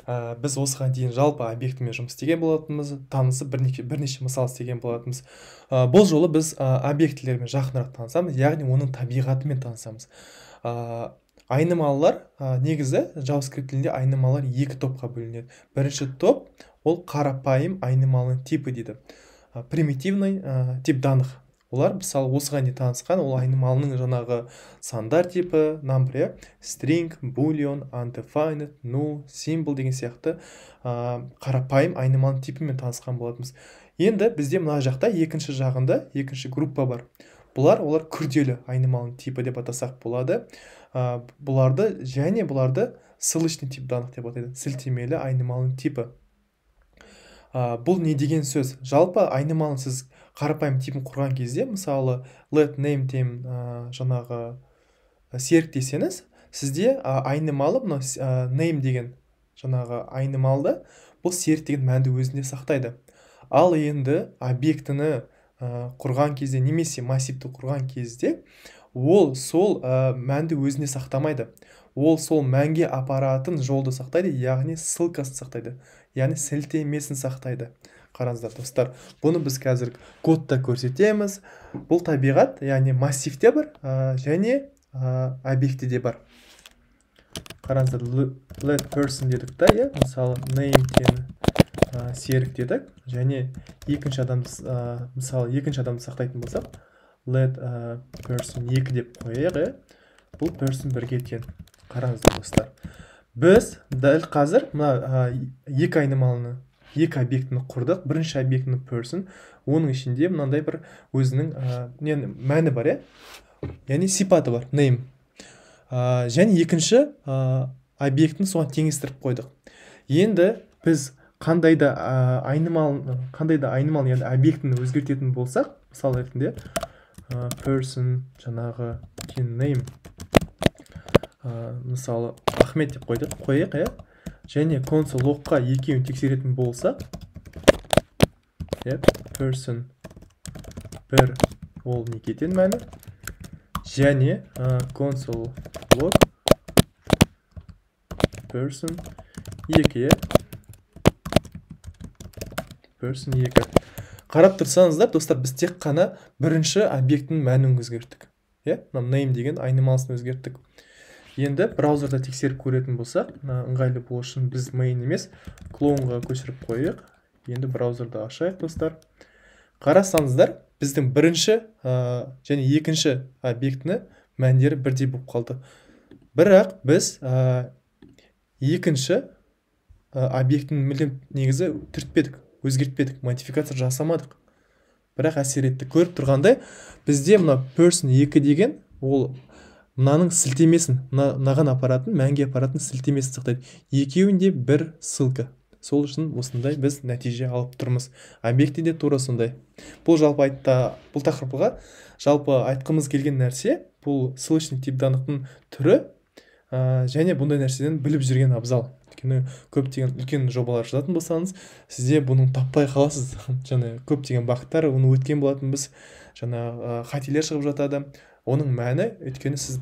Біз осыған дейін жалпы объектімен жұмыс істеген болатынбыз, танысып бірнеше мысал істеген болатынбыз. Бұл жолы біз объектілермен жақынырақ танысамыз, яғни оның табиғатымен танысамыз. Айнымалылар, негізі JavaScript тілінде айнымалылар екі топқа бөлінеді. Бірінші топ ол қарапайым айнымалының типі дейді. Примитивный тип данных. Олар мысалы осыған дейін танысқан, ол айнымалының жаңағы сандар типі, number, string, boolean, undefined, null, symbol деген сияқты қарапайым айнымалының типімен танысқан болатынбыз. Енді бізде мына жақта екінші жағында екінші группа бар. Олар күрделі айнымалының типі деп атасақ болады. Бұларды ссылочный тип данных деп атайды. Сілтемелі айнымалының типі. Бұл не деген сөз? Жалпы айнымалының сіз қарапайым типін құрған кезде, мысалы let name тем жаңағы серік десеңіз, сізде айнымалы name деген жаңағы айнымалды бұл серік деген мәнді өзінде сақтайды. Ал енді объектіні құрған кезде немесе массивті құрған кезде ол сол мәнді өзіне сақтамайды. Ол сол мәнге апаратын жолды сақтайды, яғни ссылкасын сақтайды, яғни сілтемесін сақтайды. Қараңыздар достар, бұны біз қазір кодта көрсетеміз. Бұл табиғат, яғни массивте бар, және объектіде бар. Қараңыздар, let person дедік та, мысалы name тен серік дедік, және екінші адамды сақтайтын болсақ, let person 2 деп қойайық. Бұл person 1-ге тең. Қараңыздар достар, біз дәл қазір екі айнымалыны, екі объектіні құрдық. Бірінші объектіні person, оның ішінде мынандай бір өзінің мәні бар, яғни сипаты бар, name. Және екінші объектіні соған теңестіріп қойдық. Енді біз қандай да айнымал, яғни объектіні өзгертетін болсақ, мысалы ретінде person жаңағы name, мысалы Ахмет деп қойайық, және console logқа екеуін тексеретін болсақ, person 1 ол не кетен мәні, және console log person 2 person 2. Қарап тұрсаңыздар достар, біз тек қана бірінші объектінің мәнін өзгерттік. Name деген айнымалысын өзгерттік. Енді браузерда тексеріп көретін болсақ, ыңғайлы болу үшін біз main емес, клонға көшіріп қойық. Енді браузерда ашайық достар. Қарасаңыздар, біздің бірінші және екінші объектіні мәндері бірдей болып қалды. Бірақ біз екінші объектінің мүлдем негізі түртпедік, өзгертпедік, модификация жасамадық. Бірақ әсер етті. Көріп тұрғандай, бізде мына person 2 деген ол мынаның сілтемесін, мынаған апаратын, мәнге апаратын сілтемесін сақтайды. Екеуінде бір ссылка. Сол үшін осындай біз нәтиже алып тұрмыз. Объектіде тура сондай. Бұл тақырыпқа жалпы айтқымыз келген нәрсе, бұл ссылочный тип данықтың түрі, және бұндай нәрседен біліп жүрген абзал. Өйткені көптеген үлкен жобалар жазатын болсаңыз, сізде бұның таппай қаласыз. Және көптеген бағыттар, оны өткен болатын біз, жаңа қателер шығып жатады. Оның мәні, өйткені сіз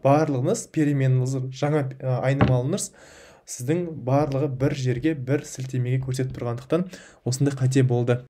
барлығыңыз переменіңіз, жаңа айнымалыңыз, сіздің барлығы бір жерге, бір сілтемеге көрсетіп тұрғандықтан осындай қате болды.